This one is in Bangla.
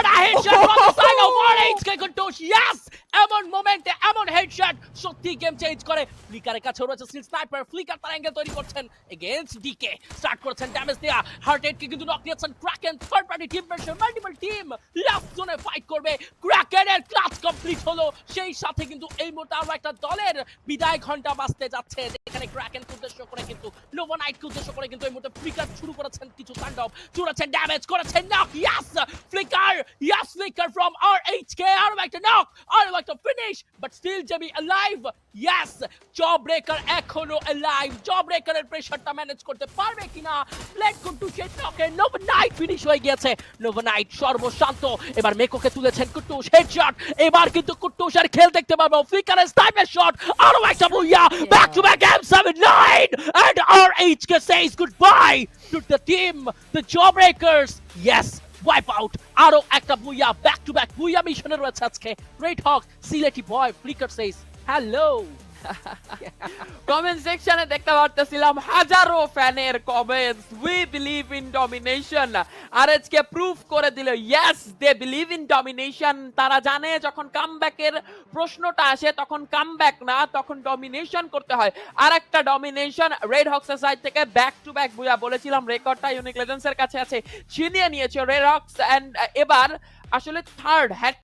what a headshot from the side of RH Kuntush. Yes, এমন মোমেন্টে এমন হেডশট সত্যি গেম চেঞ্জ করে। ফ্লিকারের কাছে রয়েছে স্টিল স্নাইপার, ফ্লিকার তার অ্যাঙ্গেল তৈরি করছেন এগেইনস্ট ডিকে, স্টার্ট করছেন ড্যামেজ দেয়া, হার্টেডকে কিন্তু নক দিয়েছেন Kraken, third party team version multiple team last জোনে ফাইট করবে। ক্রাকেনের ক্লাচ কমপ্লিট হলো, সেই সাথে কিন্তু এই মুহূর্তে আরো একটা দলের বিদায় ঘন্টা বাজতে যাচ্ছে, যেখানে ক্রাকেনকে উদ্দেশ্য করে কিন্তু নোভা নাইটকে উদ্দেশ্য করে কিন্তু এই মুহূর্তে ফ্লিকার শুরু করেছেন কিছু তাণ্ডব, ছুড়েছেন ড্যামেজ করেছেন knock. Yes flicker, yes flicker from RHK, আরো একটা নক, আরো একটা finish, but still Jamie alive. Yes, job breaker এখনো অ্যালাইভ, জব ব্রেকারের প্রেসারটা ম্যানেজ করতে পারবে কিনা। ব্লেড কুটুসের নকে নোভা নাইট ফিনিশ হয়ে গিয়েছে, নোভা নাইট সর্বশান্ত। এবার মেকোকে তুলেছেন কুটুস, হেডশট, এবার কিন্তু কুটুসের খেল দেখতে পারবো। ফ্লিকারের স্নাইপার শট, আরো একটা booyah, back to back M79 and RHK says goodbye to the team, the Jawbreakers. Yes, wipe out, আরো একটা booyah, back to back booyah মিশনে রয়েছে আজকে। Red hawk, Sylheti boy, flicker says hello. Comment সেকশনে দেখতে পারতেছিলাম হাজারো ফ্যানের comments, we believe in domination. আর আজকে প্রুফ করে দিল, yes they believe in domination. তারা জানে যখন কামব্যাকের প্রশ্নটা আসে তখন কামব্যাক না, তখন ডমিনেশন করতে হয়। আর একটা ডমিনেশন রেড হক্সের সাইড থেকে ব্যাক টু ব্যাক বুয়া, বলেছিলাম রেকর্ডটা ইউনিক লেজেন্ডসের কাছে আছে, ছিনিয়ে নিয়েছে রেড হক্স। এন্ড এবার আসলে থার্ড হ্যাট